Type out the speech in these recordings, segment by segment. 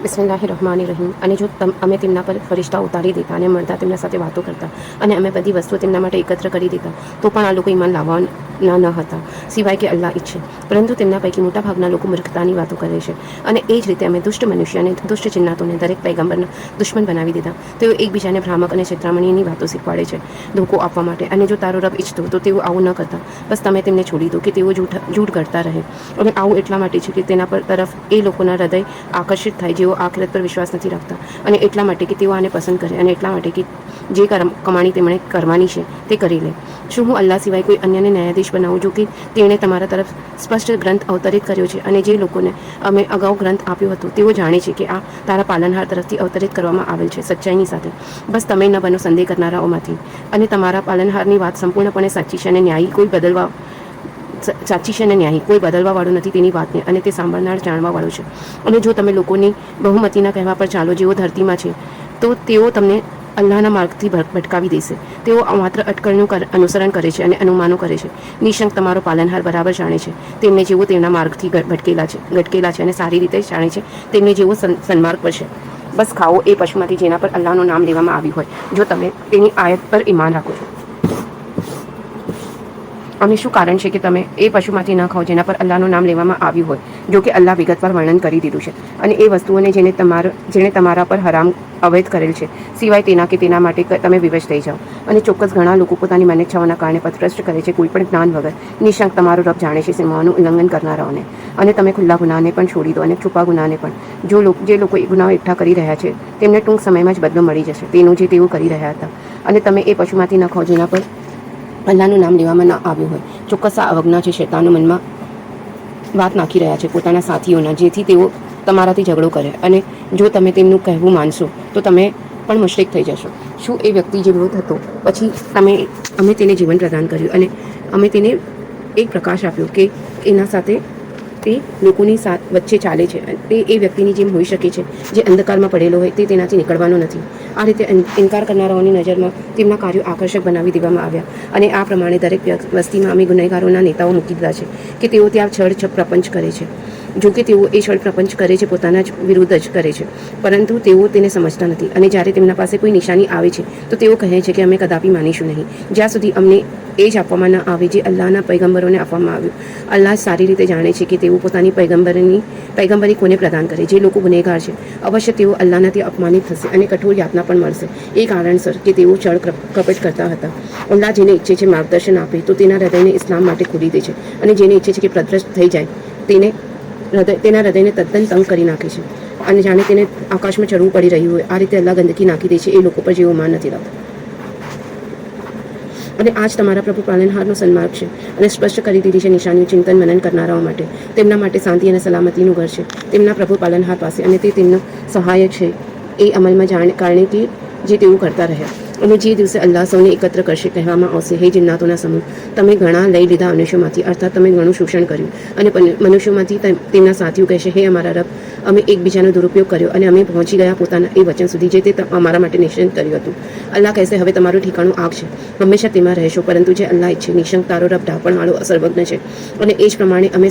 બિસ્મિલ્લાહિર્રહમાનિર્રહીમ. અને જો અમે તેમના પર ફરિશ્તા ઉતારી દેતા અને મળતા તેમના સાથે વાતો કરતા અને અમે બધી વસ્તુઓ તેમના માટે એકત્ર કરી દેતા તો પણ આ લોકો ઈમાન લાવવાના ન હતા, સિવાય કે અલ્લાહ ઈચ્છે. પરંતુ તેમના પૈકી મોટાભાગના લોકો મૂર્ખતાની વાતો કરે છે. અને એ જ રીતે અમે દુષ્ટ મનુષ્ય અને દુષ્ટ જિન્નાતોને દરેક પૈગંબરના દુશ્મન બનાવી દીધા. તેઓ એકબીજાને ભ્રામક અને છેતરામણીની વાતો શીખવાડે છે ધોકો આપવા માટે. અને જો તારો રબ ઈચ્છતો તો તેઓ આવું ન કરતા. બસ તમે તેમને છોડી દો કે તેઓ જૂઠ કરતા રહે. અને આવું એટલા માટે છે કે તેના પર તરફ એ લોકોના હૃદય આકર્ષિત થાય જેઓ આખિરત પર વિશ્વાસ નથી રાખતા. અને એટલા માટે કે તેઓ આને પસંદ કરે. અને એટલા માટે કે જે કમાણી તેમણે કરવાની છે તે કરી લે. શું હું અલ્લાહ સિવાય કોઈ અન્યને ન્યાયાધીશ બનાવું? જો કે તેણે તમારા તરફ સ્પષ્ટ ગ્રંથ અવતરિત કર્યો છે. અને જે લોકોને અમે અગાઉ ગ્રંથ આપ્યો હતો તેઓ જાણે છે કે આ તારા પાલનહાર તરફથી અવતરિત કરવામાં આવેલ છે સચ્ચાઈની સાથે. બસ તમે ન બનો સંદેહ કરનારાઓમાંથી. અને તમારા પાલનહારની વાત સંપૂર્ણપણે સાચી છે અને ન્યાયી કોઈ બદલવા વાળું નથી તેની વાતને. અને તે સાંભળનાર જાણવા વાળો છે. અને જો તમે લોકોની બહુમતીના કહેવા પર ચાલો જેઓ ધરતીમાં છે તો તેઓ તમને અલ્લાહના માર્ગથી ભટકાવી દેશે. તેઓ માત્ર અટકળનું અનુસરણ કરે છે અને અનુમાનો કરે છે. નિશંક તમારો પાલનહાર બરાબર જાણે છે તેમને જેવો તેમના માર્ગથી ગટકેલા છે અને સારી રીતે જાણે છે તેમને જેવો સન્માર્ગ પર છે. બસ ખાઓ એ પશુમાંથી જેના પર અલ્લાહનું નામ લેવામાં આવ્યું હોય, જો તમે તેની આયત પર ઈમાન રાખો છો. અને શું કારણ છે કે તમે એ પશુમાંથી ન ખાઓ જેના પર અલ્લાહનું નામ લેવામાં આવ્યું હોય, જો કે અલ્લાહ વિગતવાર વર્ણન કરી દીધું છે. અને એ વસ્તુઓને જેણે તમારા પર હરામ અવૈધ કરેલ છે, સિવાય તેના કે તેના માટે તમે વિવશ થઈ જાઓ. અને ચોક્કસ ઘણા લોકો પોતાની માન્યતાઓના કારણે પથભ્રષ્ટ કરે છે કોઈ પણ જ્ઞાન વગર. નિશંક તમારો રબ જાણે છે સીમાઓનું ઉલ્લંઘન કરનારાઓને. અને તમે ખુલ્લા ગુનાને પણ છોડી દો અને છુપા ગુનાને પણ. જે લોકો એ ગુનાઓ એકઠા કરી રહ્યા છે તેમને ટૂંક સમયમાં જ બદલો મળી જશે તેનું જે તેઓ કરી રહ્યા હતા. અને તમે એ પશુમાંથી ન ખાઓ જેના પર અલ્લાહનું નામ લેવામાં ન આવ્યું હોય. ચોક્કસ આ અવજ્ઞા છે શૈતાનો મનમાં વાત નાખી રહ્યા છે પોતાના સાથીઓના, જેથી તેઓ તમારાથી ઝઘડો કરે. અને જો તમે તેમનું કહેવું માનશો તો તમે પણ મુશ્રિક થઈ જશો. શું એ વ્યક્તિ જે વૃદ્ધ હતો પછી અમે તેને જીવન પ્રદાન કર્યું અને અમે તેને એક પ્રકાશ આપ્યો કે એના સાથે તે લોકોની વચ્ચે ચાલે છે. તે એ વ્યક્તિની જેમ હોઈ શકે છે જે અંધકારમાં પડેલો હોય તે તેનાથી નીકળવાનો નથી. આ રીતે ઇનકાર કરનારાઓની નજરમાં તેમના કાર્યો આકર્ષક બનાવી દેવામાં આવ્યા. અને આ પ્રમાણે દરેક વસ્તીમાં અમે ગુનેગારોના નેતાઓ મૂકી દીધા છે કે તેઓ ત્યાં છળ પ્રપંચ કરે છે. જો કે તેઓ એ છળ પ્રપંચ કરે છે પોતાના જ વિરુદ્ધ જ કરે છે, પરંતુ તેઓ તેને સમજતા નથી. અને જ્યારે તેમના પાસે કોઈ નિશાની આવે છે તો તેઓ કહે છે કે અમે કદાપી માનીશું નહીં જ્યાં સુધી અમને એ જ આપવામાં ન આવે જે અલ્લાહના પૈગંબરોને આપવામાં આવ્યું. અલ્લાહ સારી રીતે જાણે છે કે તેઓ પોતાની પૈગંબરી કોને પ્રદાન કરે. જે લોકો ગુનેગાર છે અવશ્ય તેઓ અલ્લાહનાથી અપમાનિત થશે અને કઠોર યાતના પણ મળશે એ કારણસર કે તેઓ છળ કપટ કરતા હતા. અલ્લાહ જેને ઈચ્છે છે માર્ગદર્શન આપે તો તેના હૃદયને ઇસ્લામ માટે ખોલી દે છે. અને જેને ઈચ્છે છે કે પથભ્રષ્ટ થઈ જાય તેના હૃદયને તદ્દન તંગ કરી નાખે છે. અને જાણે તેને આકાશમાં ચડવું પડી રહ્યું હોય આ રીતે અલ્લાહ ગંદકી નાખી દે છે એ લોકો પર જેઓ માન નથી રાખતા. અને આજ તમારા પ્રભુ પાલનહારનો સન્માર્ગ છે અને સ્પષ્ટ કરી દીધી છે નિશાનીઓ ચિંતન મનન કરનારાઓ માટે. તેમના માટે શાંતિ અને સલામતીનું ઘર છે તેમના પ્રભુ પાલનહાર પાસે. અને તે તેમનો સહાય છે એ અમલમાં કારણે કે જે તેઓ કરતા રહ્યા. અને જે દિવસે અલ્લાહ સૌને એકત્ર કરશે કહેવામાં આવશે, હે જિન્નાતોના સમૂહ, તમે ઘણા લઈ લીધા મનુષ્યોમાંથી, અર્થાત તમે ઘણું શોષણ કર્યું. અને મનુષ્યોમાંથી તેમના સાથીઓ કહેશે, હે અમારા રબ, અમે એકબીજાનો દુરુપયોગ કર્યો અને અમે પહોંચી ગયા પોતાના એ વચન સુધી જે તે અમારા માટે નિશ્ચિત કર્યું હતું. અલ્લાહ કહેશે, હવે તમારું ઠીકાણું આગ છે, હંમેશા તેમાં રહેશો. પરંતુ જે અલ્લાહ ઈચ્છે, નિશંક તારો રબ ઢાંપણવાળો સર્વજ્ઞ છે. અને એ જ પ્રમાણે અમે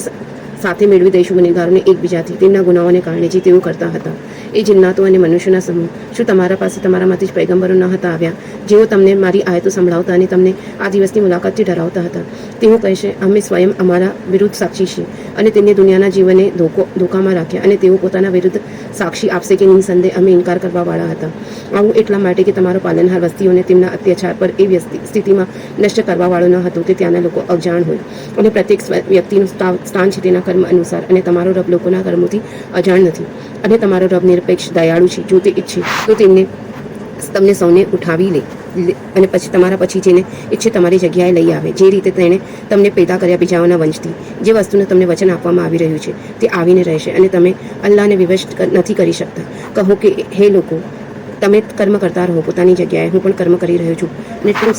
સાથે મેળવી દઈશું ગુનેગારોને એકબીજાથી તેમના ગુનાઓને કારણે જે તેઓ કરતા હતા. એ જિન્નાતો અને મનુષ્યના સમૂહ, શું તમારા પાસે તમારામાંથી જ પૈગંબરો ન હતા આવ્યા જેઓ તમને મારી આયતો સંભળાવતા અને તમને આ દિવસની મુલાકાતથી ડરાવતા હતા? તેઓ કહેશે, અમે સ્વયં અમારા વિરુદ્ધ સાક્ષી છીએ. અને તેમને દુનિયાના જીવને ધોકામાં રાખ્યા અને તેઓ પોતાના વિરુદ્ધ સાક્ષી આપશે કે નિસંદેહ અમે ઇનકાર કરવાવાળા હતા. આવું એટલા માટે કે તમારો પાલનહાર વસ્તીઓને તેમના અત્યાચાર પર એ સ્થિતિમાં નષ્ટ કરવાવાળો ન હતો કે ત્યાંના લોકો અજાણ હોય. અને પ્રત્યેક વ્યક્તિનું સ્થાન છે તેના કર્મ અનુસાર. અને તમારો રબ લોકોના કર્મોથી અજાણ નથી. અને તમારો રબ નિરપેક્ષ દયાળુ છે. જો તે ઈચ્છે તો તમને સૌને ઉઠાવી લે અને પછી તમારા પછી જેને ઈચ્છે તમારી જગ્યાએ લઈ આવે. જે રીતે તેણે તમને પેદા કર્યા બીજાઓના વંશથી, જે વસ્તુને તમને વચન આપવામાં આવી રહ્યું છે તે આવીને રહેશે. અને તમે અલ્લાહને વિવશ નથી કરી શકતા. કહો કે હે લોકો, તમે કર્મ કરતા રહો પોતાની જગ્યાએ, હું પણ કર્મ કરી રહ્યો છું. અને ટૂંક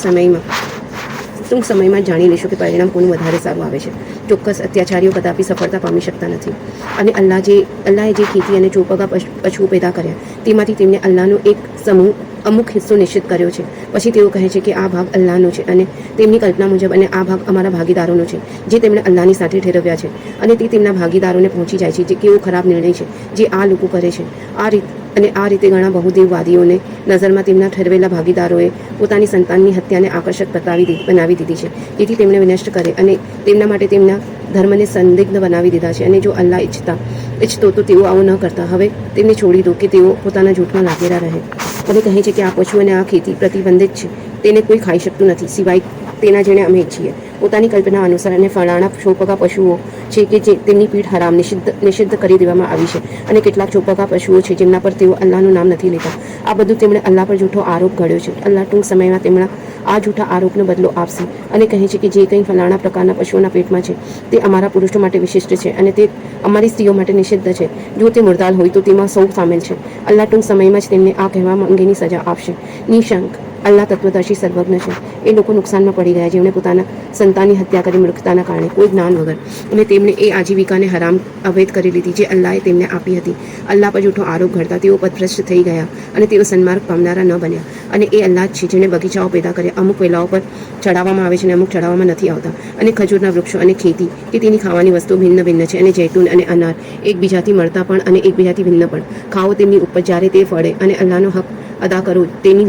સમયમાં જાણી લેશો કે પરિણામ કોનું વધારે સારું આવે છે. ચોક્કસ અત્યાચારીઓ કદાપી સફળતા પામી શકતા નથી. અને અલ્લાહે જે ખેતી અને ચોપગા પશુઓ પેદા કર્યા તેમાંથી તેમને અલ્લાહનો એક સમૂહ અમુક હિસ્સો નિશ્ચિત કર્યો છે. પછી તેઓ કહે છે કે આ ભાગ અલ્લાહનો છે અને તેમની કલ્પના મુજબ, અને આ ભાગ અમારા ભાગીદારોનો છે જે તેમણે અલ્લાહની સાથે ઠેરવ્યા છે, અને તે તેમના ભાગીદારોને પહોંચી જાય છે જે કેવો ખરાબ નિર્ણય છે જે આ લોકો કરે છે. આ રીતે ઘણા બહુદેવવાદીઓને નજરમાં તેમના ઠેરવેલા ભાગીદારોએ પોતાની સંતાનની હત્યાને આકર્ષક બનાવી દીધી છે, જેથી તેમણે વિનષ્ટ કરે અને તેમના માટે તેમના ધર્મને સંદિગ્ધ બનાવી દીધા છે. અને જો અલ્લાહ ઈચ્છતો તો તેઓ આવું ન કરતા. હવે તેમને છોડી દો કે તેઓ પોતાના જૂઠમાં લાગેલા રહે અને કહે છે કે આ પશુ અને આ ખેતી પ્રતિબંધિત છે, તેને કોઈ ખાઈ શકતું નથી સિવાય તેના જેણે અમે ઈચ્છીએ. પોતાની કલ્પના અનુસાર અને ફલાણા ચોપગા પશુઓ છે કે જે તેમની પીઠ હરામ નિષિદ્ધ કરી દેવામાં આવી છે, અને કેટલાક ચોપગા પશુઓ છે જેમના પર તેઓ અલ્લાહનું નામ નથી લેતા. આ બધું તેમણે અલ્લાહ પર જૂઠો આરોપ ઘડ્યો છે. અલ્લાહ ટૂંક સમયમાં તેમના આ જૂઠા આરોપનો બદલો આપશે અને કહે છે કે જે કંઈ ફલાણા પ્રકારના પશુઓના પેટમાં છે તે અમારા પુરુષો માટે વિશિષ્ટ છે અને તે અમારી સ્ત્રીઓ માટે નિષિદ્ધ છે. જો તે મુર્દાલ હોય તો તેમાં સૌ સામેલ છે. અલ્લાહ ટૂંક સમયમાં જ તેમને આ કહેવા અંગેની સજા આપશે. નિશંક અલ્લાહ તત્વદર્શી સર્વજ્ઞ છે. એ લોકો નુકસાનમાં પડી ગયા જેમણે પોતાના સંતાનની હત્યા કરી મૂર્ખતાના કારણે, કોઈ જ્ઞાન વગર, અને તેમણે એ આજીવિકાને હરામ અવૈધ કરી લીધી જે અલ્લાહે તેમને આપી હતી. અલ્લાહ પર જૂઠો આરોપ ઘડતા તેઓ પદભ્રષ્ટ થઈ ગયા અને તેઓ સન્માર્ગ પામનારા ન બન્યા. અને એ અલ્લાહ જ છે જેણે બગીચાઓ પેદા કર્યા. અમુક વેલાઓ પર ચડાવવામાં આવે છે અને અમુક ચડાવવામાં નથી આવતા. અને ખજૂરના વૃક્ષો અને ખેતી કે તેની ખાવાની વસ્તુઓ ભિન્ન ભિન્ન છે. અને જૈતૂન અને અનાર એકબીજાથી મળતા પણ અને એકબીજાથી ભિન્ન પણ. ખાઓ તેમની ઉપજ જ્યારે તે ફળે, અને અલ્લાહનો હક અદા કરો તેની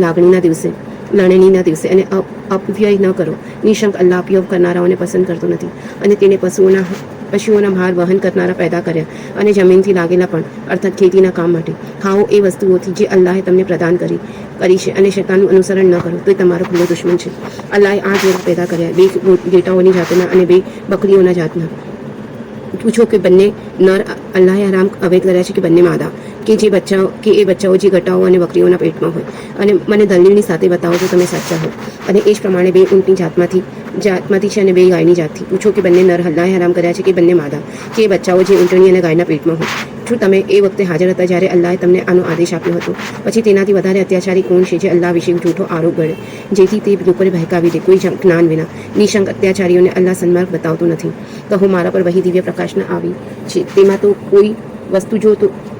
લણણીના દિવસે અને અપવ્યય ન કરો. નિશંક અલ્લાહ અપવ્યય કરનારાઓને પસંદ કરતો નથી. અને તેને પશુઓના ભાર વહન કરનારા પેદા કર્યા અને જમીનથી લાગેલા પણ, અર્થાત ખેતીના કામ માટે. ખાઓ એ વસ્તુઓથી જે અલ્લાહે તમને પ્રદાન કરી છે, અને શૈતાનનું અનુસરણ ન કરો તો એ તમારો ખુલ્લો દુશ્મન છે. અલ્લાહે આ જોડા પેદા કર્યા, 2 ગેટાઓની જાતના અને 2 બકરીઓના જાતના. પૂછો કે બંને નર અલ્લાહે હરામ અવૈધ કર્યા છે કે બંને માદા, કે એ બચ્ચાઓ જે ગટાઓ અને બકરીઓના પેટમાં હોય. અને મને દલીલની સાથે બતાવો જો તમે સાચા હો. અને એ જ પ્રમાણે 2 ઊંટની જાતમાંથી છે અને 2 ગાયની જાતથી. પૂછો કે બંને નર અલ્લાહે હરામ કર્યા છે કે બંને માદા, કે એ બચ્ચાઓ જે ઊંટણી અને ગાયના પેટમાં હોય. શું તમે એ વખતે હાજર હતા જ્યારે અલ્લાહે તમને આનો આદેશ આપ્યો હતો? પછી તેનાથી વધારે અત્યાચારી કોણ છે જે અલ્લાહ વિશે જૂઠો આરોપ ઘડે, જેથી તે લોકોને બહેકાવી દે કોઈ જ્ઞાન વિના? નિશંક અત્યાચારીઓને અલ્લાહ સન્માર્ગ બતાવતો નથી. કહો મારા પર વહી દિવ્ય પ્રકાશના આવી છે, તેમાં તો કોઈ વસ્તુ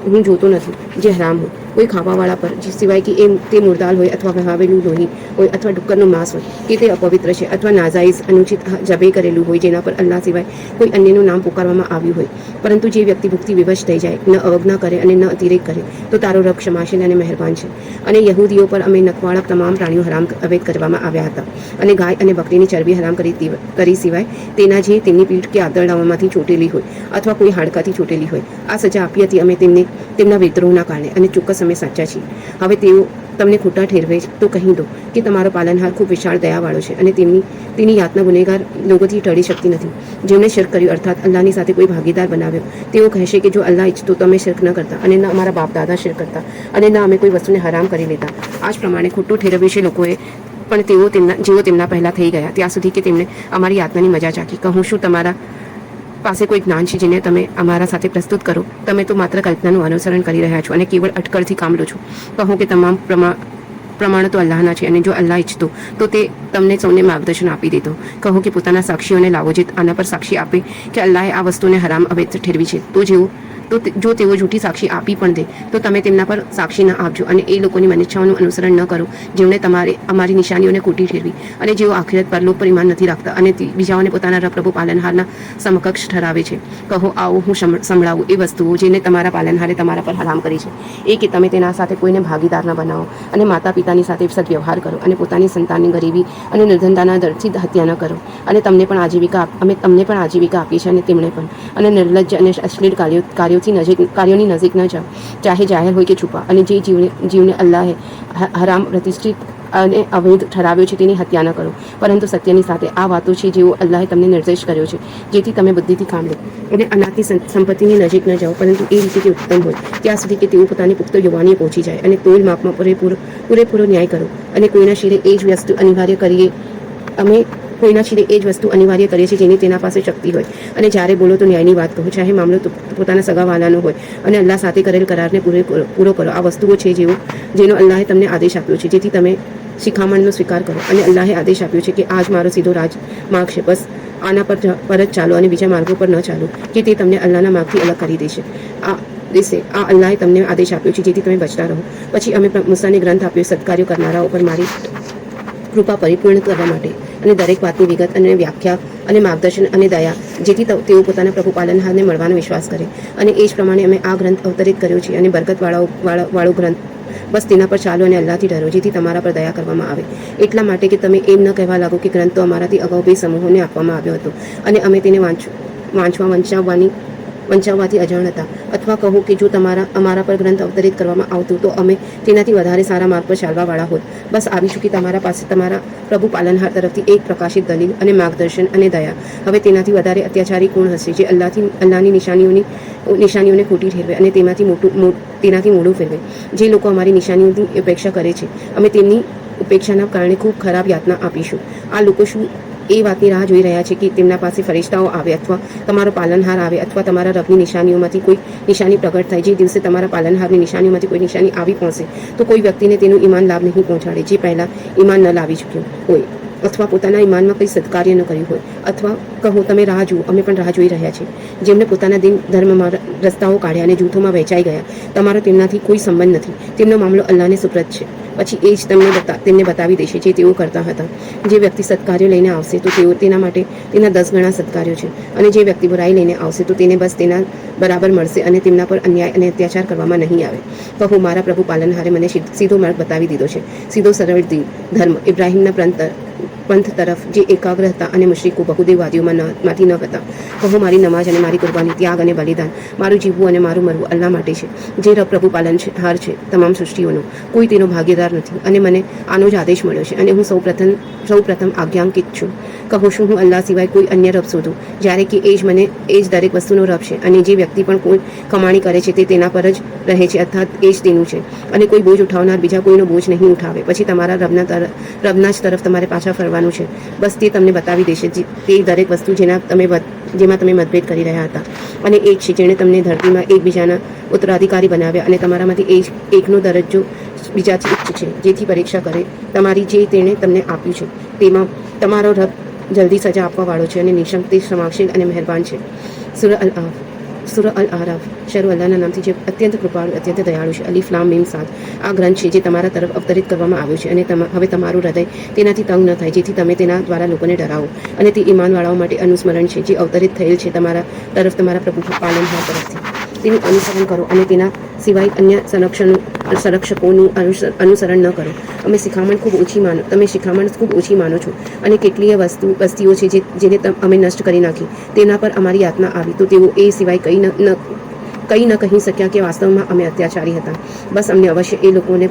હું જોતો નથી જે હરામ હોય કોઈ ખાવાવાળા પર, સિવાય કે તે મુર્દાલ હોય અથવા વહાવેલું લોહી હોય અથવા ડુક્કરનું માંસ હોય, કે તે અપવિત્ર છે અથવા નાજાયઝ અનુચિત જબે કરેલું હોય જેના પર અલ્લાહ સિવાય કોઈ અન્યનું નામ પુકારવામાં આવ્યું હોય. પરંતુ જે વ્યક્તિ ભૂખથી વિવશ થઈ જાય, ન અવજ્ઞા કરે અને ન અતિરેક કરે, તો તારો રબ ક્ષમાશીલ અને મહેરબાન છે. અને યહૂદીઓ પર અમે નખવાળા તમામ પ્રાણીઓ હરામ અવૈધ કરવામાં આવ્યા હતા, અને ગાય અને બકરીની ચરબી હરામ કરી સિવાય તેના જે તેમની પીઠ કે આંતરડાઓમાંથી ચોટેલી હોય અથવા કોઈ હાડકાથી ચોટેલી હોય. આ સજા આપી હતી અમે તેમના વિદ્રોહના કારણે, અને ચોક્કસ અમે સાચા છીએ. હવે તેઓ તમને ખોટા ઠેરવે તો કહી દો કે તમારો પાલનહાર ખૂબ વિશાળ દયાવાળો છે, અને તેની યાતના ગુનેગાર લોકોથી ટળી શકતી નથી. જેમણે શિર્ક કર્યું અર્થાત અલ્લાહની સાથે કોઈ ભાગીદાર બનાવ્યો, તેઓ કહેશે કે જો અલ્લાહ ઈચ્છતો તો અમે શિર્ક ન કરતા, અને ન અમારા બાપ દાદા શિર્ક કરતા, અને ન અમે કોઈ વસ્તુને હરામ કરી લેતા. આ જ પ્રમાણે ખોટું ઠેરવ્યું છે લોકોએ પણ જેઓ તેમના પહેલા થઈ ગયા ત્યાં સુધી કે તેમણે અમારી યાતનાની મજા ચાખી. કહું શું તમારા પાસે કોઈ જ્ઞાન છે જેને તમે અમારા સાથે પ્રસ્તુત કરો? તમે તો માત્ર કલ્પનાનું અનુસરણ કરી રહ્યા છો અને કેવળ અટકળથી કામ લો છો. કહો કે તમામ પ્રમાણો તો અલ્લાહના છે, અને જો અલ્લાહ ઈચ્છતો તો તે તમને સૌને માર્ગદર્શન આપી દેતો. કહો કે પોતાના સાક્ષીઓને લાવો જે આના પર સાક્ષી આપે કે અલ્લાહે આ વસ્તુને હરામ અવૈધ ઠેરવી છે. જો તેઓ જૂઠી સાક્ષી આપી પણ દે તો તમે તેમના પર સાક્ષી ન આપજો, અને એ લોકોની મનિચ્છાઓનું અનુસરણ ન કરો જેમણે અમારી નિશાનીઓને ખોટી ઠેરવી, અને જેઓ આખિરત પરલોક પર ઈમાન નથી રાખતા અને બીજાઓને પોતાના રબ પ્રભુ પાલનહારના સમકક્ષ ઠરાવે છે. કહો આવો હું સંભળાવું એ વસ્તુઓ જેને તમારા પાલનહારે તમારા પર હરામ કરી છે, એ કે તમે તેના સાથે કોઈને ભાગીદાર ન બનાવો, અને માતા પિતાની સાથે સદવ્યવહાર કરો, અને પોતાની સંતાનની ગરીબી અને નિર્ધનતાના દરથી હત્યા ન કરો, અને અમે તમને પણ આજીવિકા આપી છે અને તેમણે પણ. અને નિર્લજ્જ અને અશ્લીલ કાર્યોની નજીક ન જાઓ, ચાહે જાહેર હોય કે છુપા. અને જે જીવને અલ્લાહે હરામ પ્રતિષ્ઠિત અને અવૈધ ઠરાવ્યો છે તેની હત્યા ન કરો, પરંતુ સત્યની સાથે. આ વાતો છે જેઓ અલ્લાહે તમને નિર્દેશ કર્યો છે જેથી તમે બુદ્ધિથી કામ લો. અને અનાથની સંપત્તિની નજીક ન જાઓ, પરંતુ એ રીતે કે ઉત્તમ હોય ત્યાં સુધી કે તેઓ પોતાની પુખ્ત યુવાનીએ પહોંચી જાય. અને તોલ માપમાં પૂરેપૂરો ન્યાય કરો. અને કોઈના શિરે એ જ વસ્તુ અનિવાર્ય કરીએ છીએ જેની તેના પાસે શક્તિ હોય. અને જ્યારે બોલો તો ન્યાયની વાત કહો, ચાહે મામલો પોતાના સગાવાલાનો હોય. અને અલ્લાહ સાથે કરેલ કરારને પૂરો કરો. આ વસ્તુઓ છે જેનો અલ્લાહે તમને આદેશ આપ્યો છે જેથી તમે શિખામણનો સ્વીકાર કરો. અને અલ્લાહે આદેશ આપ્યો છે કે આ જ મારો સીધો માર્ગ છે, બસ આના પર જ ચાલો, અને બીજા માર્ગો પર ન ચાલો કે તે તમને અલ્લાહના માર્ગથી અલગ કરી દેશે. દિવસે આ અલ્લાહે તમને આદેશ આપ્યો છે જેથી તમે બચતા રહો. પછી અમે મૂસાને ગ્રંથ આપ્યો સત્કાર્યો કરનારાઓ પર મારી કૃપા પરિપૂર્ણ કરવા માટે અને દરેક વાતની વિગત અને વ્યાખ્યા અને માર્ગદર્શન અને દયા જેથી તેઓ પોતાના પ્રભુ પાલનહારને મળવાનો વિશ્વાસ કરે. અને એ જ પ્રમાણે અમે આ ગ્રંથ અવતરિત કર્યો છે અને બરકતવાળો ગ્રંથ. બસ તેના પર ચાલો અને અલ્લાહથી ડરો જેથી તમારા પર દયા કરવામાં આવે. એટલા માટે કે તમે એમ ન કહેવા લાગો કે ગ્રંથ તો અમારાથી અગાઉ બે સમૂહોને આપવામાં આવ્યો હતો અને અમે તેને વંચાવવાથી અજાણ હતા. અથવા કહો કે જો અમારા પર ગ્રંથ અવતરિત કરવામાં આવતું તો અમે તેનાથી વધારે સારા માર્ગ પર ચાલવાવાળા હોત. બસ આવી ચૂકી તમારા પાસે તમારા પ્રભુ પાલનહાર તરફથી એક પ્રકાશિત દલીલ અને માર્ગદર્શન અને દયા. હવે તેનાથી વધારે અત્યાચારી કોણ હશે જે અલ્લાહની નિશાનીઓને ખોટી ઠેરવે અને તેનાથી મોઢું ફેરવે. જે લોકો અમારી નિશાનીઓની ઉપેક્ષા કરે છે અમે તેમની ઉપેક્ષાના કારણે ખૂબ ખરાબ યાતના આપીશું. આ લોકો શું એ વાતની રાહ જોઈ રહ્યા છે કે તેમના પાસે ફરિશ્તાઓ આવે અથવા તમારો પાલનહાર આવે અથવા તમારા રબની નિશાનીઓમાંથી કોઈ નિશાની પ્રગટ થાય. જે દિવસે તમારા પાલનહારની નિશાનીઓમાંથી કોઈ નિશાની આવી પહોંચે તો કોઈ વ્યક્તિને તેનું ઈમાન લાભ નહીં પહોંચાડે જે પહેલાં ઈમાન ન લાવી ચૂક્યું હોય અથવા પોતાના ઈમાનમાં કંઈ સત્કાર્ય ન કર્યું હોય. અથવા કહો તમે રાહ જુઓ અમે પણ રાહ જોઈ રહ્યા છીએ. જેમને પોતાના ધર્મમાં રસ્તાઓ કાઢ્યા અને જૂથોમાં વહેંચાઈ ગયા તમારો તેમનાથી કોઈ સંબંધ નથી. તેમનો મામલો અલ્લાહને સુપ્રત છે. પછી એ જ તેમને બતાવી દેશે જે તેઓ કરતા હતા. જે વ્યક્તિ સત્કાર્ય લઈને આવશે તો તેના માટે તેના 10 ગણા સત્કાર્યો છે અને જે વ્યક્તિ બુરાઈ લઈને આવશે તો તેને બસ તેના બરાબર મળશે અને તેમના પર અન્યાય અને અત્યાચાર કરવામાં નહીં આવે. કહો મારા પ્રભુ પાલનહારે મને સીધો માર્ગ બતાવી દીધો છે. સીધો સરળ ધર્મ ઇબ્રાહીમના પંથ તરફ જે એકાગ્ર હતા અને મુશ્રિકો બહુદેવવાદીઓમાંથી ન હતા. કહો મારી નમાજ અને મારી કુરબાની ત્યાગ અને બલિદાન મારું જીવવું અને મારું મરવું અલ્લાહ માટે છે જે પ્રભુ પાલનહાર છે તમામ સૃષ્ટિઓનો. કોઈ તેનો ભાગીદાર નથી અને મને આનો જ આદેશ મળ્યો છે અને હું સૌ પ્રથમ આજ્ઞાંકિત છું. કહો શું હું અલ્લાહ સિવાય કોઈ અન્ય રબ શોધું જ્યારે કે એ જ દરેક વસ્તુનો રબ છે અને જે વ્યક્તિ પણ કોઈ કમાણી કરે છે તે તેના પર જ રહે છે અર્થાત એ જ તેનું છે અને કોઈ બોજ ઉઠાવનાર બીજા કોઈનો બોજ નહીં ઉઠાવે. પછી તમારા રબના જ તરફ તમારે પાછા ફરવાનું છે. બસ તે તમને બતાવી દેશે તે દરેક વસ્તુ જેમાં તમે મતભેદ કરી રહ્યા હતા. અને એ જ છે જેણે તમને ધરતીમાં એકબીજાના ઉત્તરાધિકારી બનાવ્યા અને તમારામાંથી એકનો દરજ્જો બીજાથી ઉચ્ચ છે જેથી પરીક્ષા કરે તમારી જે તેણે તમને આપ્યું છે તેમાં તમારો રબ જલ્દી સજા આપવાવાળો છે અને નિશંક તે ક્ષમાશીલ અને મહેરબાન છે. સૂરા અલ આરાફ શરૂ અલ્લાહના નામથી જે અત્યંત કૃપાળુ અત્યંત દયાળુ છે. અલીફ લામ મીમ સાદ આ ગ્રંથ છે જે તમારા તરફ અવતરિત કરવામાં આવ્યો છે અને હવે તમારું હૃદય તેનાથી તંગ ન થાય જેથી તમે તેના દ્વારા લોકોને ડરાવો. અને તે ઈમાનવાળાઓ માટે અનુસ્મરણ છે જે અવતરિત થયેલ છે તમારા તરફ તમારા પ્રભુ પાલનહાર તરફથી. તેનું અનુસરણ કરો અને તેના સિવાય અન્ય સંરક્ષકોનું અનુસરણ ન કરો. તમે શિખામણ ખૂબ ઓછી માનો છો અને કેટલીય વસ્તીઓ છે જેને અમે નષ્ટ કરી નાખી તેના પર અમારી યાતના આવી તો તેઓ એ સિવાય કંઈ ન કહી શક્યા કે વાસ્તવમાં અમે અત્યાચારી હતા. બસ અમને અવશ્ય એ લોકોને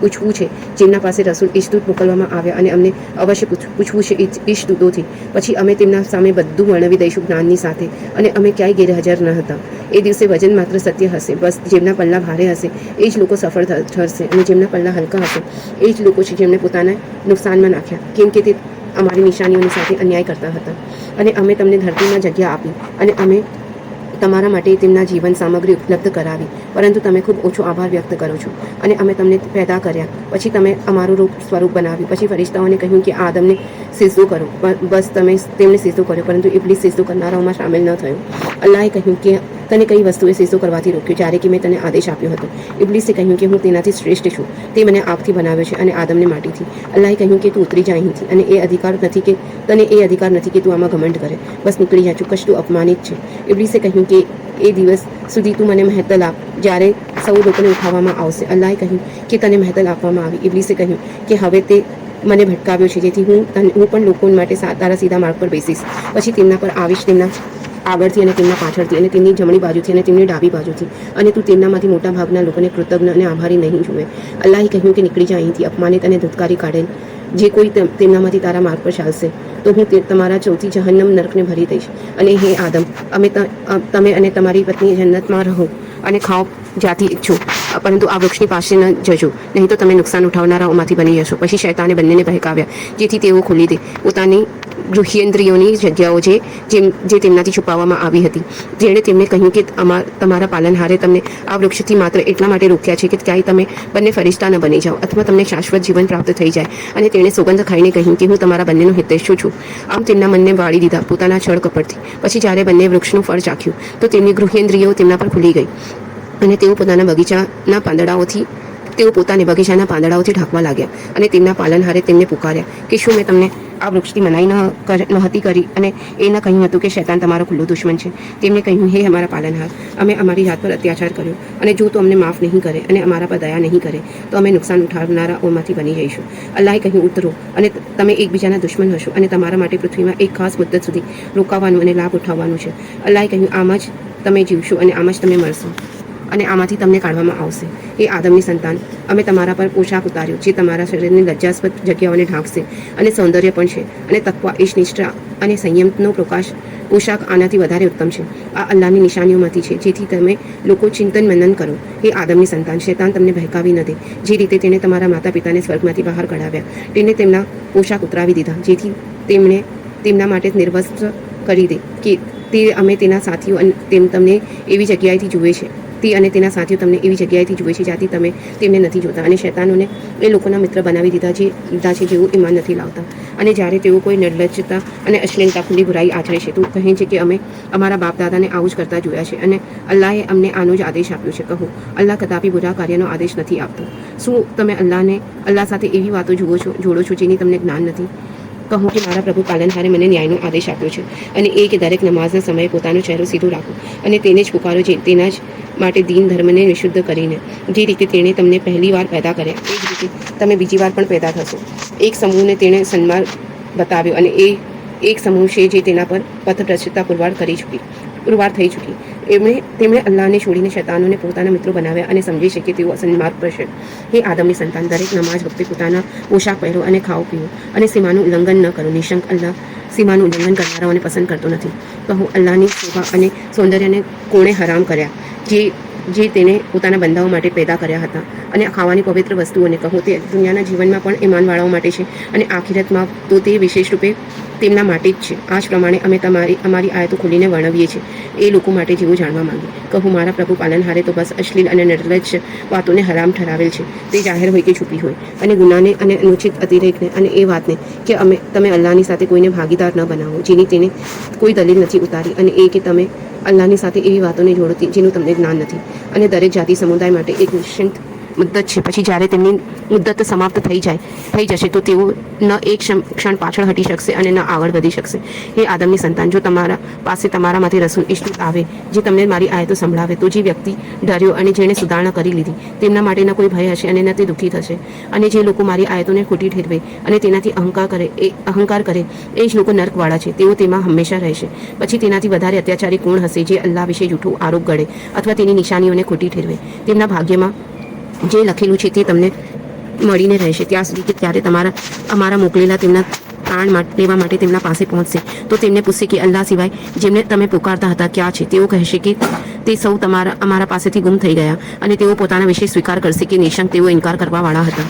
પૂછવું છે જેમના પાસે રસૂલ ઇશ્દૂત મોકલવામાં આવ્યા અને અમને અવશ્ય પૂછવું છે ઇશ્દૂતોથી. પછી અમે તેમના સામે બધું વર્ણવી દઈશું જ્ઞાનની સાથે અને અમે ક્યાંય ગેરહાજર ન હતા. એ દિવસે વજન માત્ર સત્ય હશે. બસ જેમના પલ્લા ભારે હશે એ જ લોકો સફળ ઠરશે અને જેમના પલ્લા હલકા હશે એ જ લોકો છે જેમણે પોતાના નુકસાનમાં નાખ્યા કેમ કે તે અમારી નિશાનીઓની સાથે અન્યાય કરતા હતા. અને અમે તમને ધરતીમાં જગ્યા આપી અને અમે તમારા માટે તેમના જીવન સામગ્રી ઉપલબ્ધ કરાવી પરંતુ તમે ખૂબ ઓછો આભાર વ્યક્ત કરો છો. અને અમે તમને પેદા કર્યા પછી તમે અમારું સ્વરૂપ બનાવ્યું. પછી ફરિશ્તાઓને કહ્યું કે આદમને સિજદો કરો. બસ તેમણે સિજદો કર્યો પરંતુ ઇબ્લીસ સિજદો કરનારાઓમાં સામેલ ન થયો. અલ્લાહે કહ્યું કે તને કઈ વસ્તુએ સિજદો કરવાથી રોક્યો જ્યારે કે મેં તને આદેશ આપ્યો હતો. ઇબ્લીસે કહ્યું કે હું તેનાથી શ્રેષ્ઠ છું. તે મને આગથી બનાવ્યો છે અને આદમને માટીથી. અલ્લાહે કહ્યું કે તું ઉતરી જા અહીંથી અને તને એ અધિકાર નથી કે તું આમાં ઘમંડ કરે. બસ નીકળી જા ચોક્કસ તું અપમાનિત છે. ઇબ્લીસે કહ્યું કે એ દિવસ સુધી તું મને મહેતલ આપ જ્યારે સૌ લોકોને ઉઠાવવામાં આવશે. અલ્લાહે કહ્યું કે તને મહેતલ આપવામાં આવી. ઇબ્લીસે કહ્યું કે હવે તે મને ભટકાવ્યો છે જેથી હું પણ લોકો માટે તારા સીધા માર્ગ પર બેસીશ. પછી તેમના પર આવીશ તેમના આગળથી અને તેમના પાછળથી અને તેમની જમણી બાજુથી અને તેમની ડાબી બાજુથી અને તું તેમનામાંથી મોટા ભાગના લોકોને કૃતજ્ઞ અને આભારી નહીં જુએ. અલ્લાહે કહ્યું કે નીકળી જા અહીંથી અપમાનિત અને ધુતકારી કાઢેલ જે કોઈ તેમનામાંથી તારા માર્ગ પર ચાલશે તો હું તમારા ચોથી જહન્નમ નરકને ભરી દઈશ. અને હે આદમ તમે અને તમારી પત્ની જન્નતમાં રહો અને ખાઓ જ્યાંથી ઈચ્છો પરંતુ આ વૃક્ષની પાસે ન જજો નહીં તો તમે નુકસાન ઉઠાવનારાઓમાંથી બની જશો. પછી શૈતાને બંનેને બહેકાવ્યા જેથી તેઓ ખોલી દે પોતાની ગૃહ્યેન્દ્રિયોની જગ્યાઓ જે તેમનાથી છુપાવવામાં આવી હતી. જેણે તેમને કહ્યું કે તમારા પાલનહારે તમને આ વૃક્ષથી માત્ર એટલા માટે રોક્યા છે કે ક્યાંય તમે બંને ફરિશ્તા ન બની જાઓ અથવા તમને શાશ્વત જીવન પ્રાપ્ત થઈ જાય. અને તેણે સોગંદ ખાઈને કહ્યું કે હું તમારા બંનેનો હિતેચ્છુ છું. આમ તેમના મનને વાળી દીધા પોતાના છળ કપડથી. પછી જ્યારે બંને વૃક્ષનું ફળ ચાખ્યું તો તેમની ગૃહ્યેન્દ્રિયો તેમના પર ખુલી ગઈ અને તેઓ પોતાને બગીચાના પાંદડાઓથી ઢાંકવા લાગ્યા અને તેમના પાલનહારે તેમને પુકાર્યા કે શું મેં તમને આ વૃક્ષથી મનાઈ નહોતી કરી અને એ ન કહ્યું હતું કે શૈતાન તમારો ખુલ્લો દુશ્મન છે. તેમણે કહ્યું, હે અમારા પાલનહાર, અમે અમારી જાત પર અત્યાચાર કર્યો અને જો તું અમને માફ નહીં કરે અને અમારા પર દયા નહીં કરે તો અમે નુકસાન ઉઠાવનારાઓમાંથી બની જઈશું. અલ્લાહે કહ્યું, ઉતરો અને તમે એકબીજાના દુશ્મન હશો અને તમારા માટે પૃથ્વીમાં એક ખાસ મુદ્દત સુધી રોકાવાનું અને લાભ ઉઠાવવાનું છે. અલ્લાહે કહ્યું, આમ જ તમે જીવશો અને આમ જ તમે મળશો અને આમાંથી તમને કાઢવામાં આવશે. એ આદમની સંતાન, અમે તમારા પર પોશાક ઉતાર્યો જે તમારા શરીરની લજ્જાસ્પદ જગ્યાઓને ઢાંકશે અને સૌંદર્ય પણ છે અને તકવા, ઇષ્ટનિષ્ઠા અને સંયમનો પોશાક આનાથી વધારે ઉત્તમ છે. આ અલ્લાહની નિશાનીઓમાંથી છે જેથી તમે લોકો ચિંતન મનન કરો. એ આદમની સંતાન, શૈતાન તમને બહેકાવી ન દે. જે રીતે તેણે તમારા માતા પિતાને સ્વર્ગમાંથી બહાર કઢાવ્યા, તેને તેમના પોશાક ઉતરાવી દીધા જેથી તેમણે તેમના માટે નિર્વસ્ત્ર કરી દે કે તે અમે તેના સાથીઓ તમને એવી જગ્યાએથી જુએ છે જ્યાંથી તમે તેમને નથી જોતા. અને શૈતાનોને એ લોકોના મિત્ર બનાવી દીધા છે જેઓ ઈમાન નથી લાવતા. અને જ્યારે તેઓ કોઈ નિર્લજ્જતા અને અશ્લીલતા, ખુલ્લી બુરાઈ આચરે છે તો કહે છે કે અમે અમારા બાપ દાદાને આવું જ કરતા જોયા છે અને અલ્લાહે અમને આનો જ આદેશ આપ્યો છે. કહો, અલ્લાહ કદાપી બુરા કાર્યનો આદેશ નથી આપતો. શું તમે અલ્લાહ સાથે એવી વાતો જોડો છો જેની તમને જ્ઞાન નથી? કહું કે મારા પ્રભુ પાલનહારે મને ન્યાયનો આદેશ આપ્યો છે અને એ કે દરેક નમાઝના સમયે પોતાનો ચહેરો સીધો રાખો અને તેને જ પુકારો જે તેના જ માટે દીન ધર્મને વિશુદ્ધ કરીને. જે રીતે તેણે તમને પહેલી વાર પેદા કર્યા એ જ રીતે તમે બીજી વાર પણ પેદા થશો. એક સમૂહને તેણે સન્માર્ગ બતાવ્યો અને એ એક સમૂહ છે જે તેના પર પથભ્રષ્ટતા પુરવાર થઈ ચૂકી. તેમણે અલ્લાહને છોડીને શૈતાનોને પોતાના મિત્રો બનાવ્યા અને સમજે છે કે તેઓ સન્માર્ગ પર છે. હે આદમની સંતાન, દરેક નમાઝ વખતે પોતાના પોશાક પહેરો અને ખાઓ પીઓ અને સીમાનું ઉલ્લંઘન ન કરો. નિશંક અલ્લાહ સીમાનું ઉલ્લંઘન કરનારાઓને પસંદ કરતો નથી. કહો, અલ્લાહની શોભા અને સૌંદર્યને કોણે હરામ કર્યા જે તેને પોતાના બંધાઓ માટે પેદા કર્યા હતા અને ખાવાની પવિત્ર વસ્તુઓને. કહો, તે દુનિયાના જીવનમાં પણ ઈમાનવાળાઓ માટે છે અને આખિરતમાં તો તે વિશેષ રૂપે તેમના માટે જ છે. આ જ પ્રમાણે અમે અમારી આયતો ખોલીને વર્ણવીએ છીએ એ લોકો માટે જેઓ જાણવા માંગે. કહું, મારા પ્રભુ પાલનહારે તો બસ અશ્લીલ અને નિર્લજ્જ વાતોને હરામ ઠરાવેલ છે, તે જાહેર હોય કે છુપી હોય, અને ગુનાને અને અનુચિત અતિરેકને અને એ વાતને કે તમે અલ્લાહની સાથે કોઈને ભાગીદાર ન બનાવો જેની તેને કોઈ દલીલ નથી ઉતારી, અને એ કે તમે અલ્લાહની સાથે એવી વાતોને જોડો જેનું તમને જ્ઞાન નથી. અને દરેક જાતિ સમુદાય માટે એક નિશ્ચિત મુદ્દત છે. પછી જ્યારે તેમની મુદ્દત સમાપ્ત થઈ જશે તો તેઓ ન એક ક્ષણ પાછળ હટી શકશે અને ન આગળ વધી શકશે. હે આદમની સંતાન, જો તમારા પાસે તમારામાંથી રસૂલ ઇશ્તુત આવે જે તમને મારી આયતો સંભળાવે તો જે વ્યક્તિ ડર્યો અને જેણે સુધારણા કરી લીધી તેમના માટે ન કોઈ ભય હશે અને ન તે દુઃખી થશે. અને જે લોકો મારી આયતોને ખોટી ઠેરવે અને તેનાથી અહંકાર કરે એ જ લોકો નર્કવાળા છે. તેઓ તેમાં હંમેશા રહેશે. પછી તેનાથી વધારે અત્યાચારી કોણ હશે જે અલ્લાહ વિશે જૂઠો આરોપ ગળે અથવા તેની નિશાનીઓને ખોટી ઠેરવે? તેમના ભાગ્યમાં જે લખેલું છે તે તમને મળીને રહેશે ત્યાં સુધી કે ત્યારે અમારા મોકલેલા તેમના પ્રાણ લેવા માટે તેમના પાસે પહોંચશે તો તેમને પૂછશે કે અલ્લાહ સિવાય જેમને તમે પુકારતા હતા ક્યાં છે? તેઓ કહેશે કે તે સૌ અમારા પાસેથી ગુમ થઈ ગયા, અને તેઓ પોતાના વિશે સ્વીકાર કરશે કે નિશંક તેઓ ઇનકાર કરવાવાળા હતા.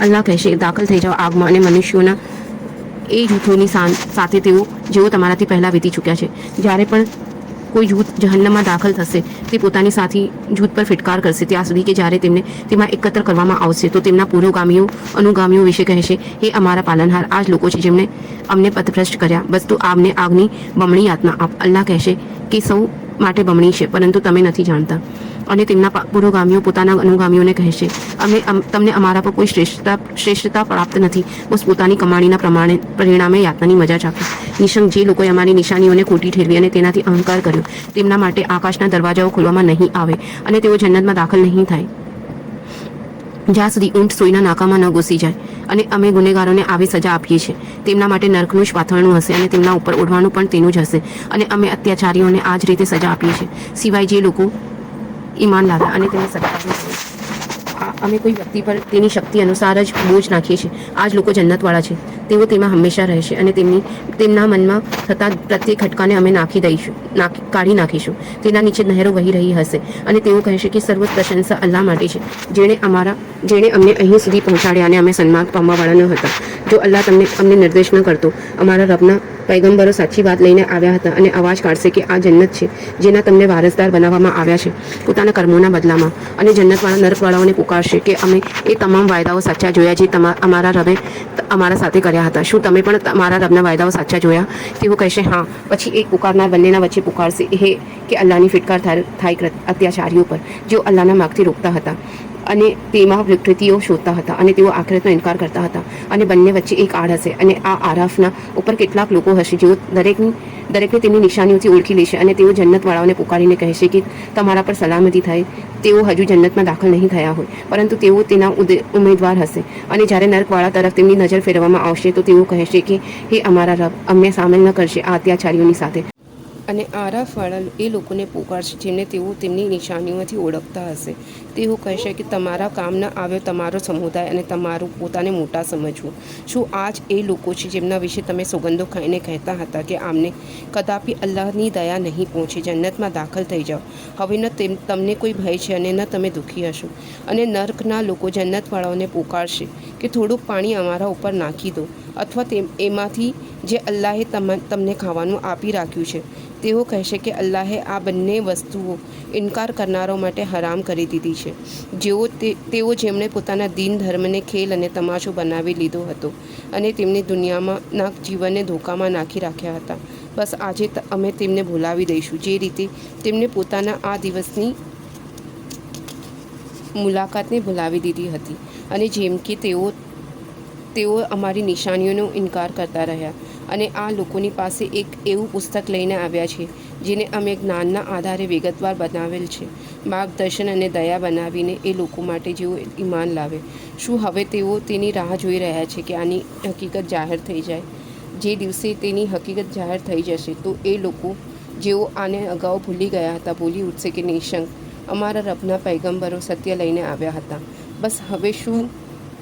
અલ્લાહ કહેશે, દાખલ થઈ જાઓ આગમાં, અને મનુષ્યોના એ જૂથોની સાથે જેઓ તમારાથી પહેલા વીતી ચૂક્યા છે. જ્યારે પણ કોઈ જૂથ જહન્નમમાં દાખલ થશે તે પોતાની સાથી જૂથ પર ફિટકાર કરશે ત્યાં સુધી કે જ્યારે તેમને તેમાં એકત્ર કરવામાં આવશે તો તેમના અનુગામીઓ વિશે કહેશે, હે અમારા પાલનહાર, આ જ લોકો છે જેમણે અમને પથભ્રષ્ટ કર્યા. બસ તું આમને આગની બમણી યાતના આપ. અલ્લાહ કહેશે કે સૌ માટે બમણી છે, પરંતુ તમે નથી જાણતા. અને તેમના પુરોગામીઓ પોતાના અનુગામીઓને કહેશે, તમને અમારા પર કોઈ શ્રેષ્ઠતા પ્રાપ્ત નથી, બસ પોતાની કમાણીના પરિણામે યાતનાની મજા ચાખી. નિશંક જે લોકોએ અમારી નિશાનીઓને ખોટી ઠેરવી અને તેનાથી અહંકાર કર્યો તેમના માટે આકાશના દરવાજાઓ ખોલવામાં નહીં આવે અને તેઓ જન્નતમાં દાખલ નહીં થાય જ્યાં સુધી ઊંટ સોયના નાકામાં ન ઘૂસી જાય. અને અમે ગુનેગારોને આવી સજા આપીએ છીએ. તેમના માટે નર્કનું જ પાથરણું હશે અને તેમના ઉપર ઓઢવાનું પણ તેનું જ હશે. અને અમે અત્યાચારીઓને આ જ રીતે સજા આપીએ છીએ સિવાય જે લોકો ઈમાન લાવ્યા અને તેને સજા આપી. અમે કોઈ વ્યક્તિ પર તેની શક્તિ અનુસાર જ બોજ નાખીએ છીએ. આ જ લોકો જન્નતવાળા છે. તેઓ તેમાં હંમેશા રહેશે અને તેમના મનમાં થતા પ્રત્યેક ખટકાને અમે કાઢી નાખીશું. તેના નીચે નહેરો વહી રહી હશે અને તેઓ કહેશે કે સર્વ પ્રશંસા અલ્લાહ માટે છે જેણે અમને અહીં સુધી પહોંચાડ્યા અને અમે સન્માર્ગ પામવાવાળા ન હતા. જો અલ્લાહ અમને નિર્દેશ ન કરતો, અમારા રબના પૈગંબરો સાચી વાત લઈને આવ્યા હતા અને અવાજ કાઢશે કે આ જન્નત છે જેના તમને વારસદાર બનાવવામાં આવ્યા છે પોતાના કર્મોના બદલામાં. અને જન્નતવાળા નર્કવાળાઓને પુકારશે કે અમે એ તમામ વાયદાઓ સાચા જોયા જે અમારા રબે અમારા સાથે કર્યા કર્યા હતા. શું તમે પણ તમારા રબના વાયદાઓ સાચા જોયા? તેઓ કહેશે હા. પછી એક પુકારનાર બંનેના વચ્ચે પુકારશે હે કે અલ્લાહની ફિટકાર થાય અત્યાચારીઓ પર જેઓ અલ્લાહના માર્ગથી રોકતા હતા અને તેમાં વિકૃતિઓ શોધતા હતા અને તેઓ આખિરતનો ઇનકાર કરતા હતા. અને બંને વચ્ચે એક આડ હશે અને આ આરાફના ઉપર કેટલાક લોકો હશે જેઓ દરેકને તેમની નિશાનીઓથી ઓળખી લેશે અને તેઓ જન્નતવાળાઓને પુકારીને કહેશે કે તમારા પર સલામતી થાય. તેઓ હજુ જન્નતમાં દાખલ નહીં થયા હોય પરંતુ તેઓ તેના ઉમેદવાર હશે. અને જ્યારે નર્કવાળા તરફ તેમની નજર ફેરવવામાં આવશે તો તેઓ કહેશે કે હે અમારા રબ, અમને સામેલ ન કરશે આ અત્યાચારીઓની સાથે. અને આરાફવાળા એ લોકોને પુકારશે જેને તેઓ તેમની નિશાનીઓથી ઓળખતા હશે. તેઓ કહેશે કે તમારા કામ ન આવ્યો તમારો સમુદાય અને તમારું પોતાને મોટા સમજવું. શું આ જ એ લોકો છે જેમના વિશે તમે સોગંદો ખાઈને કહેતા હતા કે આમને કદાપી અલ્લાહની દયા નહીં પહોંચે, જન્નતમાં દાખલ થઈ જાઓ. હવે ન તમને કોઈ ભય છે અને ન તમે દુઃખી હશો. અને નર્કના લોકો જન્નતવાળાઓને પુકારશે કે થોડુંક પાણી અમારા ઉપર નાખી દો અથવા એમાંથી જે અલ્લાહે તમને ખાવાનું આપી રાખ્યું છે. તેઓ કહેશે કે અલ્લાહે આ બંને વસ્તુઓ ઇનકાર કરનારાઓ માટે હરામ કરી દીધી છે. તેઓ જેમણે પોતાના દીન ધર્મને ખેલ અને તમાશો બનાવી લીધો હતો અને તેમની દુનિયામાંના જીવનને ધોકામાં નાખી રાખ્યા હતા. બસ આજે અમે તેમને ભૂલાવી દઈશું જે રીતે તેમને પોતાના આ દિવસની મુલાકાતને ભૂલાવી દીધી હતી અને જેમ કે તેઓ અમારી નિશાનીઓનો ઇનકાર કરતા રહ્યા. અને આ લોકોની પાસે એક એવું પુસ્તક લઈને આવ્યા છે જેને અમે જ્ઞાનના આધારે વિગતવાર બનાવેલ છે, માર્ગદર્શન અને દયા બનાવીને એ લોકો માટે જેઓ ઈમાન લાવે. શું હવે તેઓ તેની રાહ જોઈ રહ્યા છે કે આની હકીકત જાહેર થઈ જાય? જે દિવસે તેની હકીકત જાહેર થઈ જશે તો એ લોકો જેઓ આને અગાઉ ભૂલી ગયા હતા બોલી ઉઠશે કે નિશંક અમારા રબના પૈગંબરો સત્ય લઈને આવ્યા હતા. બસ હવે શું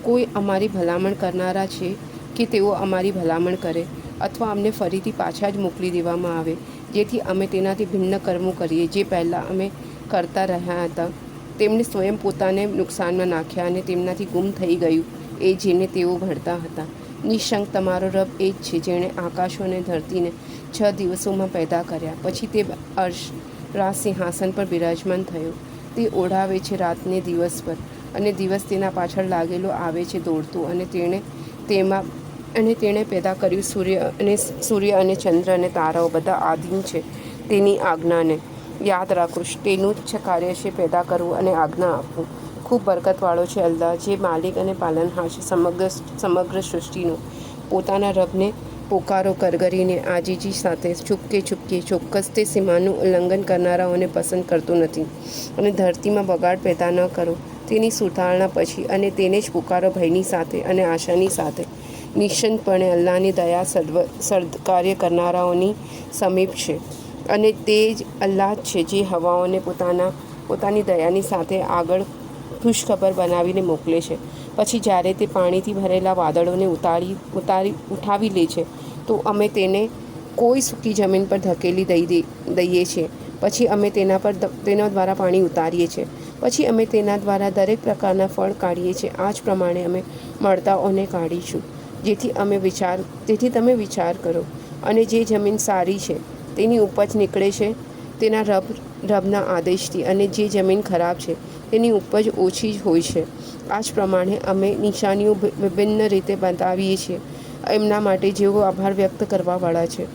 કોઈ અમારી ભલામણ કરનારા છે કે તેઓ અમારી ભલામણ કરે અથવા અમને ફરીથી પાછા જ મોકલી દેવામાં આવે જેથી અમે તેનાથી ભિન્ન કર્મો કરીએ જે પહેલાં અમે કરતા રહ્યા હતા. તેમણે સ્વયં પોતાને નુકસાનમાં નાખ્યા અને તેમનાથી ગુમ થઈ ગયું એ જેને તેઓ ભળતા હતા. નિશંક તમારો રબ એ જ છે જેણે આકાશો અને ધરતીને 6 દિવસોમાં પેદા કર્યા. પછી તે અર્શ રાજ સિંહાસન પર બિરાજમાન થયો. તે ઓઢાવે છે રાતને દિવસ પર અને દિવસ તેના પાછળ લાગેલો આવે છે દોડતો. અને તેણે પેદા કર્યું સૂર્ય અને ચંદ્ર અને તારાઓ બધા આધીન છે તેની આજ્ઞાને. યાદ રાખો તેનું જ કાર્ય છે પેદા કરવું અને આજ્ઞા આપવું. ખૂબ બરકતવાળો છે અલ્લાહ જે માલિક અને પાલનહાર છે સમગ્ર સૃષ્ટિનો. પોતાના રબને પોકારો કરગરીને આજીજી સાથે ચૂપકે ચોક્કસ તે સીમાનું ઉલ્લંઘન કરનારાઓને પસંદ કરતો નથી. અને ધરતીમાં બગાડ પેદા ન કરો તેની સુધારણા પછી અને તેને જ પુકારો ભયની સાથે અને આશાની સાથે. નિશ્ચિતપણે અલ્લાહની દયા સદકાર્ય કરનારાઓની સમીપ છે અને તે જ અલ્લાહ છે જે હવાઓને પોતાની દયાની સાથે આગળ ખુશખબર બનાવીને મોકલે છે. પછી જ્યારે તે પાણીથી ભરેલા વાદળોને ઉઠાવી લે છે તો અમે તેને કોઈ સૂકી જમીન પર ધકેલી દઈએ છીએ. પછી અમે તેના દ્વારા પાણી ઉતારીએ છીએ. પછી અમે તેના દ્વારા દરેક પ્રકારના ફળ કાઢીએ છીએ. આ જ પ્રમાણે અમે મળતાઓને કાઢીશું જેથી તમે વિચાર કરો. અને જે જમીન સારી છે તેની ઉપજ નીકળે છે તેના રબના આદેશથી અને જે જમીન ખરાબ છે તેની ઉપજ ઓછી જ હોય છે. આ જ પ્રમાણે અમે નિશાનીઓ વિભિન્ન રીતે બતાવીએ છીએ એમના માટે જેઓ આભાર વ્યક્ત કરવાવાળા છે.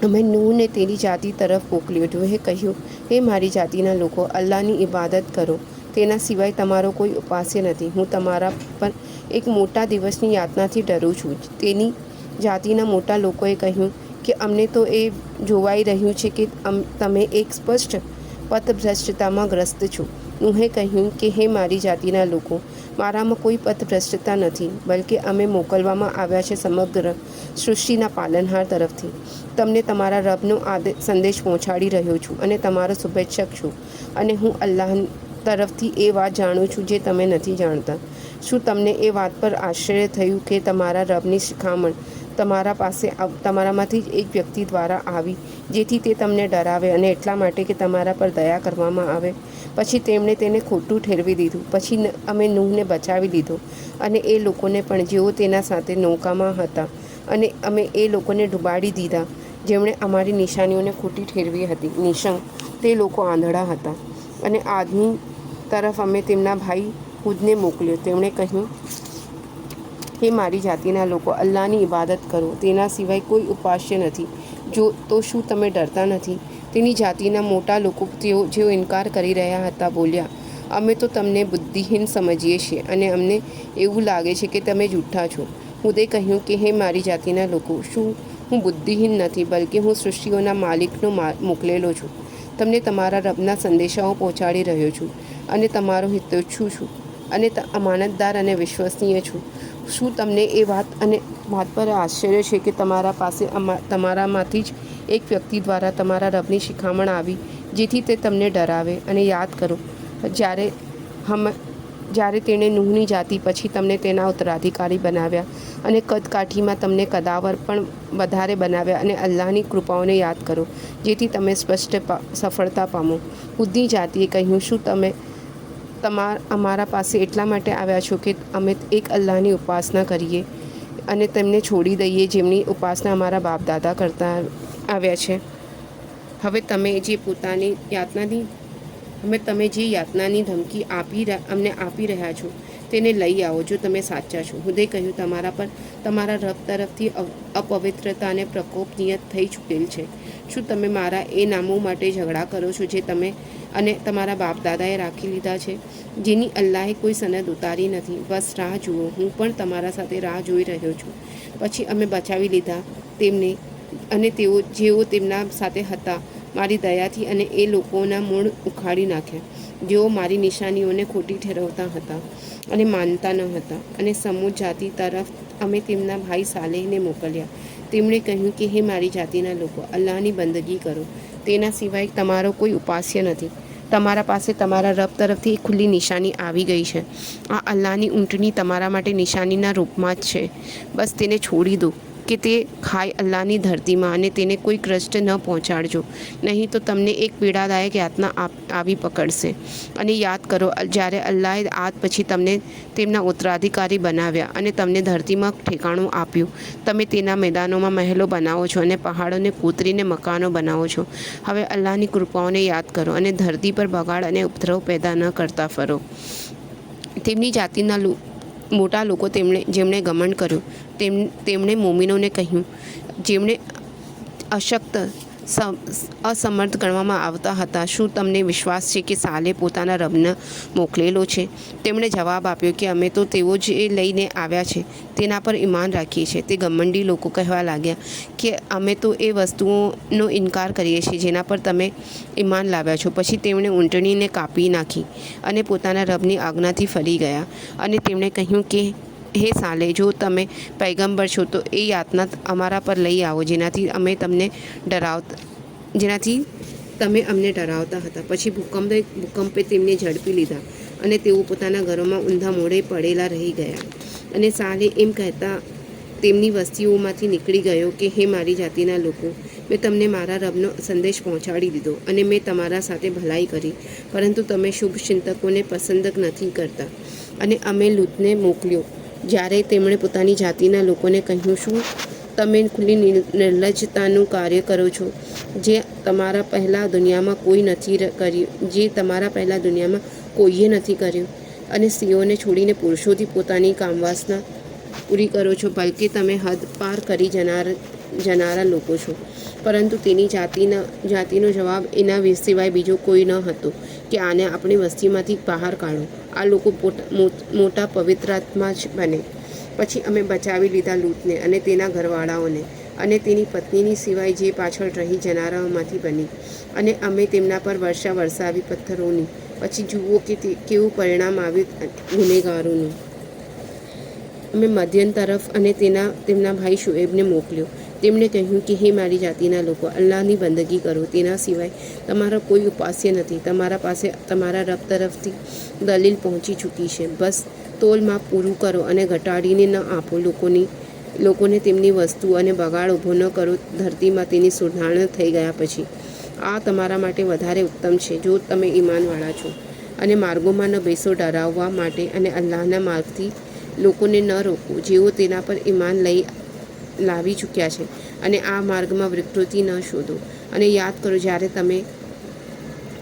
અમે નૂહને તેની જાતિ તરફ મોકલ્યો. નૂહે કહ્યું, હે મારી જાતિના લોકો, અલ્લાહની ઇબાદત કરો, તેના સિવાય તમારો કોઈ ઉપાસ્ય નથી. હું તમારા પર એક મોટા દિવસની યાતનાથી ડરું છું. તેની જાતિના મોટા લોકોએ કહ્યું કે અમને તો એ જોવાઈ રહ્યું છે કે તમે એક સ્પષ્ટ પથભ્રષ્ટતામાં ગ્રસ્ત છો. નૂહે કહ્યું કે હે મારી જાતિના લોકો, મારામાં કોઈ પથભ્રષ્ટતા નથી, બલકે અમે મોકલવામાં આવ્યા છે સમગ્ર સૃષ્ટિના પાલનહાર તરફથી. તમને તમારા રબનો સંદેશ પહોંચાડી રહ્યો છું અને તમારો શુભેચ્છક છું. અને હું અલ્લાહ તરફથી એ વાત જાણું છું જે તમે નથી જાણતા. શું તમને એ વાત પર આશ્ચર્ય થયું કે તમારા રબની શિખામણ તમારામાંથી જ એક વ્યક્તિ દ્વારા આવી જેથી તે તમને ડરાવે અને એટલા માટે કે તમારા પર દયા કરવામાં આવે? પછી તેમણે તેને ખોટું ઠેરવી દીધું. પછી અમે નૂહને બચાવી લીધો અને એ લોકોને પણ જેઓ તેના સાથે નૌકામાં હતા અને અમે એ લોકોને ડૂબાડી દીધા જેમણે અમારી નિશાનીઓને ખોટી ઠેરવી હતી. નિશંક તે લોકો આંધળા હતા. અને આદની તરફ અમે તેમના ભાઈ હુદને મોકલ્યો. તેમણે કહ્યું, હે મારી જાતિના લોકો, અલ્લાહની ઇબાદત કરો, તેના સિવાય કોઈ ઉપાસ્ય નથી. જો તો શું તમે ડરતા નથી? તેની જાતિના મોટા લોકો જેઓ ઇનકાર કરી રહ્યા હતા બોલ્યા, અમે તો તમને બુદ્ધિહીન સમજીએ છીએ અને અમને એવું લાગે છે કે તમે જૂઠા છો. હુદે કહ્યું કે હે મારી જાતિના લોકો, શું હું બુદ્ધિહીન નથી, બલકે હું સૃષ્ટિઓના માલિકનો મોકલેલો છું. તમને તમારા રબના સંદેશાઓ પહોંચાડી રહ્યો છું અને તમારો હિતૈષુ છું અને અમાનતદાર અને વિશ્વસનીય છું. શું તમને એ વાત પર આશ્ચર્ય છે કે તમારા પાસે તમારામાંથી જ એક વ્યક્તિ દ્વારા તમારા રબની શિખામણ આવી, જેથી તે તમને ડરાવે? અને યાદ કરો જ્યારે તેણે નૂહની જાતિ પછી તમને તેના ઉત્તરાધિકારી બનાવ્યા અને કદકાઠીમાં તમને કદાવર પણ વધારે બનાવ્યા. અને અલ્લાહની કૃપાઓને યાદ કરો જેથી તમે સ્પષ્ટ સફળતા પામો. હૂદની જાતિએ કહ્યું, શું તમે અમારા પાસે એટલા માટે આવ્યા છો કે અમે એક અલ્લાહની ઉપાસના કરીએ અને તેમને છોડી દઈએ જેમની ઉપાસના અમારા બાપ દાદા કરતા આવ્યા છે? હવે તમે જે યાતનાની ધમકી અમને આપી રહ્યા છો તેને લઈ આવો જો તમે સાચા છો. હુદે કહ્યું, તમારા પર તમારા રબ તરફથી અપવિત્રતા અને પ્રકોપ નિયત થઈ ચૂકેલ છે. શું તમે મારા એ નામો માટે ઝઘડા કરો છો જે તમે અને તમારા બાપ દાદાએ રાખી લીધા છે, જેની અલ્લાહે કોઈ સનદ ઉતારી નથી? બસ રાહ જુઓ, હું પણ તમારા સાથે રાહ જોઈ રહ્યો છું. પછી અમે બચાવી લીધા તેમને અને જેઓ તેમના સાથે હતા મારી દયાથી, અને એ લોકોના મૂળ ઉખાડી નાખ્યા જેઓ મારી નિશાનીઓને ખોટી ઠેરવતા હતા અને માનતા ન હતા. અને સમૂદ જાતિ તરફ અમે તેમના ભાઈ સાલેહને મોકલ્યા. તેમણે કહ્યું કે હે મારી જાતિના લોકો, અલ્લાહની બંદગી કરો, તેના સિવાય તમારો કોઈ ઉપાસ્ય નથી. તમારા પાસે તમારા રબ તરફથી એક ખુલ્લી નિશાની આવી ગઈ છે. આ અલ્લાહની ઊંટની તમારા માટે નિશાનીના રૂપમાં જ છે. બસ તેને છોડી દો કે તે ખાય અલ્લાહની ધરતીમાં અને તેને કોઈ કષ્ટ ન પહોંચાડજો, નહીં તો તમને એક પીડાદાયક યાતના આવી પકડશે. અને યાદ કરો, જ્યારે અલ્લાહે આદ પછી તમને તેમના ઉત્તરાધિકારી બનાવ્યા અને તમને ધરતીમાં ઠેકાણું આપ્યું, તમે તેના મેદાનોમાં મહેલો બનાવો છો અને પહાડોને કોતરીને મકાનો બનાવો છો. હવે અલ્લાહની કૃપાઓને યાદ કરો અને ધરતી પર બગાડ અને ઉપદ્રવ પેદા ન કરતા ફરો. તેમની જાતિના મોટા લોકો જેમણે ગમન કર્યું તેમણે મોમિનોને કહ્યું, જેમણે અશક્ત અસમર્થ ગણવામાં આવતા હતા, શું તમને વિશ્વાસ છે કે સાલે પોતાના રબને મોકલેલો છે? તેમણે જવાબ આપ્યો કે અમે તો તેઓ જે લઈને આવ્યા છે તેના પર ઈમાન રાખીએ છીએ. તે ગમંડી લોકો કહેવા લાગ્યા કે અમે તો એ વસ્તુઓનો ઇનકાર કરીએ છીએ જેના પર તમે ઈમાન લાવ્યા છો. પછી તેમણે ઊંટણીને કાપી નાખી અને પોતાના રબની આજ્ઞાથી ફરી ગયા. અને તેમણે કહ્યું કે હે સાલે, જો તમે પૈગંબર છો તો એ યાતના અમારા પર લઈ આવો જેનાથી તમે અમને ડરાવતા હતા. પછી ભૂકંપે તેમને ઝડપી લીધા અને તેઓ પોતાના ઘરોમાં ઊંધા મોઢે પડેલા રહી ગયા. અને સાલે એમ કહેતા તેમની વસ્તીઓમાંથી નીકળી ગયો કે હે મારી જાતિના લોકો, મેં તમને મારા રબનો સંદેશ પહોંચાડી દીધો અને મેં તમારા સાથે ભલાઈ કરી, પરંતુ તમે શુભ ચિંતકોને પસંદ નથી કરતા. અને અમે લૂતને મોકલ્યો જ્યારે તેમણે પોતાની જાતિના લોકોને કહ્યું, શું તમે ખુલ્લી નિર્લજ્જતાનું કાર્ય કરો છો જે તમારા પહેલાં દુનિયામાં કોઈએ નથી કર્યું? અને સ્ત્રીઓને છોડીને પુરુષોથી પોતાની કામવાસના પૂરી કરો છો, બલકે તમે હદ પાર કરી જનારા લોકો છો. પરંતુ તેની જાતિનો જવાબ એના સિવાય બીજો કોઈ ન હતો કે આને આપણી વસ્તીમાંથી બહાર કાઢો. આ લોકો મોટા પવિત્રાત્મા જ બને. પછી અમે બચાવી લીધા લૂતને અને તેના ઘરવાળાઓને અને તેની પત્નીની સિવાય જે પાછળ રહી જનારાઓમાંથી બની. અને અમે તેમના પર વર્ષા વરસાવી પથ્થરોની. પછી જુઓ કે કેવું પરિણામ આવ્યું ગુનેગારોનું. અમે મધ્યન તરફ અને તેમના ભાઈ શુએબને મોકલ્યો. તેમણે કહ્યું કે હે મારી જાતિના લોકો, અલ્લાહની બંદગી કરો, તેના સિવાય તમારો કોઈ ઉપાસ્ય નથી. તમારા પાસે તમારા રબ તરફથી દલીલ પહોંચી ચૂકી છે. બસ તોલમાં પૂરું કરો અને ઘટાડીને ન આપો લોકોને તેમની વસ્તુ અને બગાડ ઊભો ન કરો ધરતીમાં તેની સુધારણા થઈ ગયા પછી. આ તમારા માટે વધારે ઉત્તમ છે જો તમે ઈમાનવાળા છો. અને માર્ગોમાં ન બેસો ડરાવવા માટે અને અલ્લાહના માર્ગથી લોકોને ન રોકો જેઓ તેના પર ઈમાન લાવી ચૂક્યા છે. અને આ માર્ગમાં વિકૃતિ ન શોધો. અને યાદ કરો, જ્યારે તમે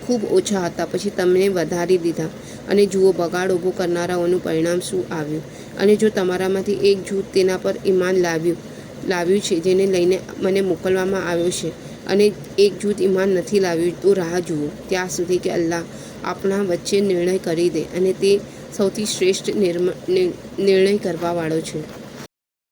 ખૂબ ઓછા હતા પછી તમને વધારી દીધા. અને જુઓ બગાડ ઊભો કરનારાઓનું પરિણામ શું આવ્યું. અને જો તમારામાંથી એક જૂથ તેના પર ઈમાન લાવ્યું છે જેને લઈને મને મોકલવામાં આવ્યો છે, અને એક જૂથ ઈમાન નથી લાવ્યું, તો રાહ જુઓ ત્યાં સુધી કે અલ્લાહ આપણા વચ્ચે નિર્ણય કરી દે, અને તે સૌથી શ્રેષ્ઠ નિર્ણય કરવાવાળો છે.